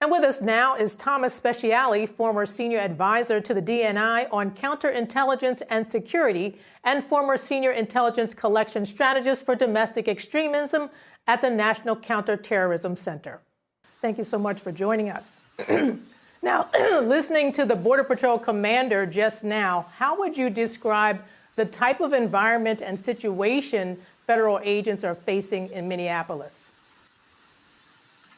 And with us now is Thomas Speciale, former senior advisor to the DNI on counterintelligence and security, and former senior intelligence collection strategist for domestic extremism at the National Counterterrorism Center. Thank you so much for joining us. Now, listening to the Border Patrol commander just now, how would you describe the type of environment and situation federal agents are facing in Minneapolis?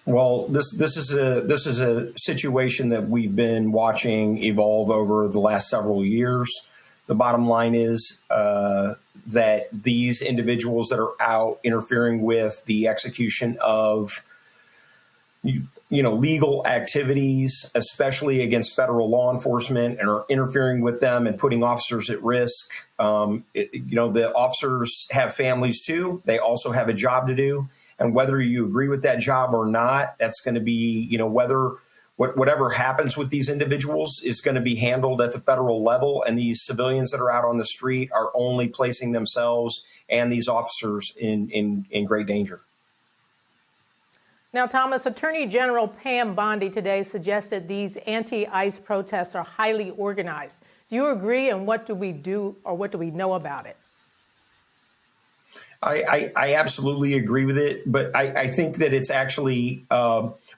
Well, this is a situation that we've been watching evolve over the last several years. The bottom line is that these individuals that are out interfering with the execution of legal activities, especially against federal law enforcement, and are interfering with them and putting officers at risk. The officers have families too. They also have a job to do. And whether you agree with that job or not, that's going to be, whatever happens with these individuals is going to be handled at the federal level. And these civilians that are out on the street are only placing themselves and these officers in great danger. Now, Thomas, Attorney General Pam Bondi today suggested these anti-ICE protests are highly organized. Do you agree? And what do we do, or what do we know about it? I absolutely agree with it, but I think that it's actually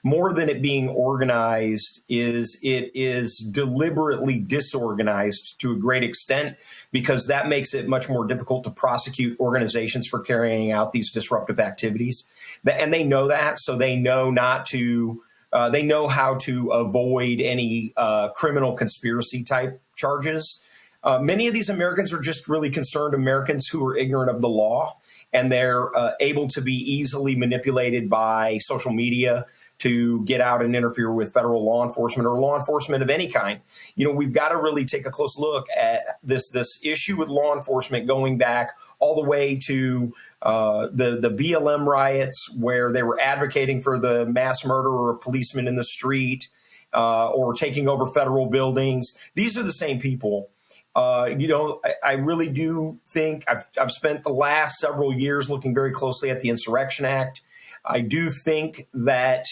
more than it being organized it is deliberately disorganized to a great extent, because that makes it much more difficult to prosecute organizations for carrying out these disruptive activities. And they know that, so they know not to. They know how to avoid any criminal conspiracy type charges. Many of these Americans are just really concerned Americans who are ignorant of the law, and they're able to be easily manipulated by social media to get out and interfere with federal law enforcement or law enforcement of any kind. We've got to really take a close look at this issue with law enforcement going back all the way to the BLM riots, where they were advocating for the mass murder of policemen in the street or taking over federal buildings. These are the same people. I really do think I've spent the last several years looking very closely at the Insurrection Act. I do think that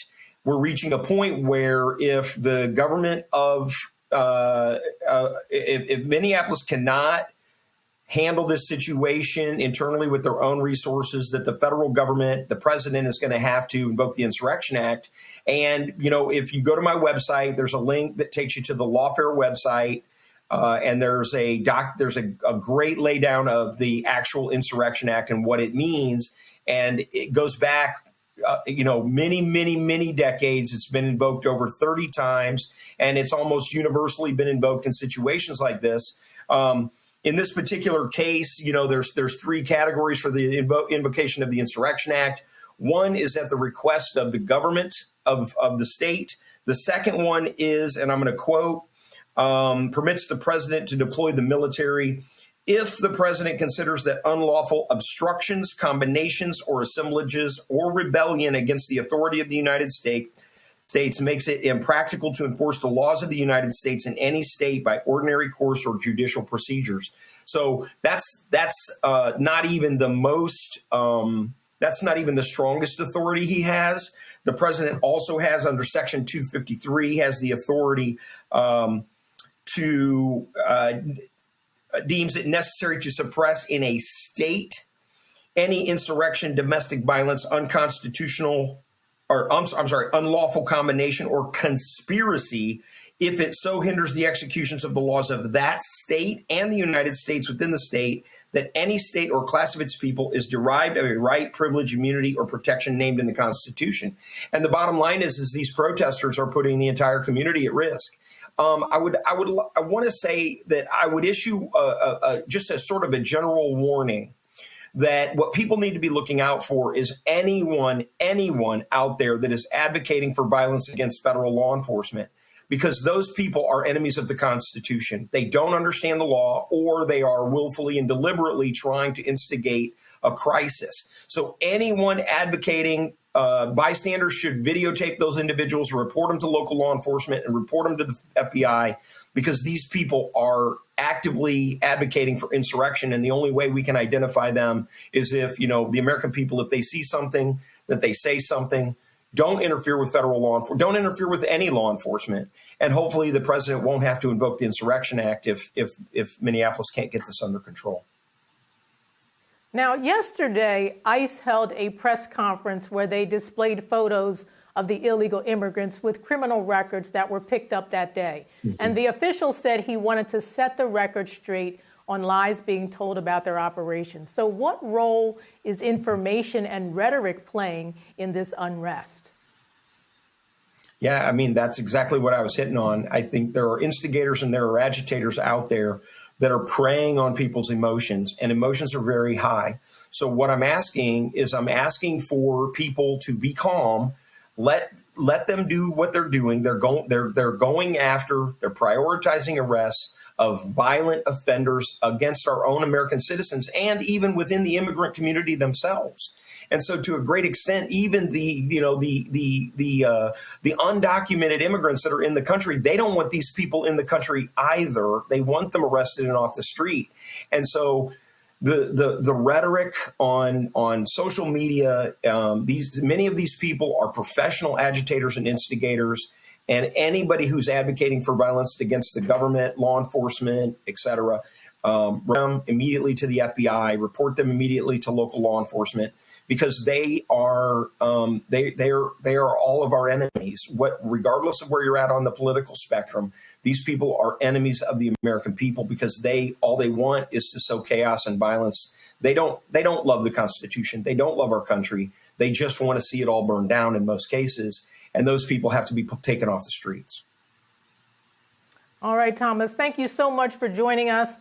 we're reaching a point where if the government of if Minneapolis cannot handle this situation internally with their own resources, that the federal government, the president, is going to have to invoke the Insurrection Act. And, if you go to my website, there's a link that takes you to the Lawfare website. And there's a great laydown of the actual Insurrection Act and what it means. And it goes back, many, many, many decades. It's been invoked over 30 times, and it's almost universally been invoked in situations like this. In this particular case, there's three categories for the invocation of the Insurrection Act. One is at the request of the government of the state. The second one is, and I'm going to quote, permits the president to deploy the military if the president considers that unlawful obstructions, combinations, or assemblages or rebellion against the authority of the United States makes it impractical to enforce the laws of the United States in any state by ordinary course or judicial procedures. So that's not even the most that's not even the strongest authority he has. The president also has, under Section 253, has the authority to deems it necessary to suppress in a state any insurrection, domestic violence, unconstitutional, or unlawful combination or conspiracy if it so hinders the executions of the laws of that state and the United States within the state, that any state or class of its people is derived of a right, privilege, immunity, or protection named in the Constitution. And the bottom line is these protesters are putting the entire community at risk. I want to say that I would issue just a sort of a general warning that what people need to be looking out for is anyone out there that is advocating for violence against federal law enforcement, because those people are enemies of the Constitution. They don't understand the law, or they are willfully and deliberately trying to instigate a crisis. So anyone advocating bystanders should videotape those individuals, report them to local law enforcement, and report them to the FBI, because these people are actively advocating for insurrection. And the only way we can identify them is if, the American people, if they see something, that they say something, don't interfere with federal law enforcement, don't interfere with any law enforcement. And hopefully the president won't have to invoke the Insurrection Act if Minneapolis can't get this under control. Now, yesterday, ICE held a press conference where they displayed photos of the illegal immigrants with criminal records that were picked up that day. Mm-hmm. And the official said he wanted to set the record straight on lies being told about their operations. So what role is information and rhetoric playing in this unrest? Yeah, I mean, that's exactly what I was hitting on. I think there are instigators and there are agitators out there that are preying on people's emotions, and emotions are very high. So what I'm asking is I'm asking for people to be calm. Let them do what they're doing. They're prioritizing arrests of violent offenders against our own American citizens and even within the immigrant community themselves. And so to a great extent, even the undocumented immigrants that are in the country, they don't want these people in the country either. They want them arrested and off the street. And so the rhetoric on social media, many of these people are professional agitators and instigators. And anybody who's advocating for violence against the government, law enforcement, et cetera, them immediately to the FBI, report them immediately to local law enforcement, because they are all of our enemies. Regardless of where you're at on the political spectrum, these people are enemies of the American people because all they want is to sow chaos and violence. They don't love the Constitution. They don't love our country. They just want to see it all burn down in most cases. And those people have to be taken off the streets. All right, Thomas, thank you so much for joining us.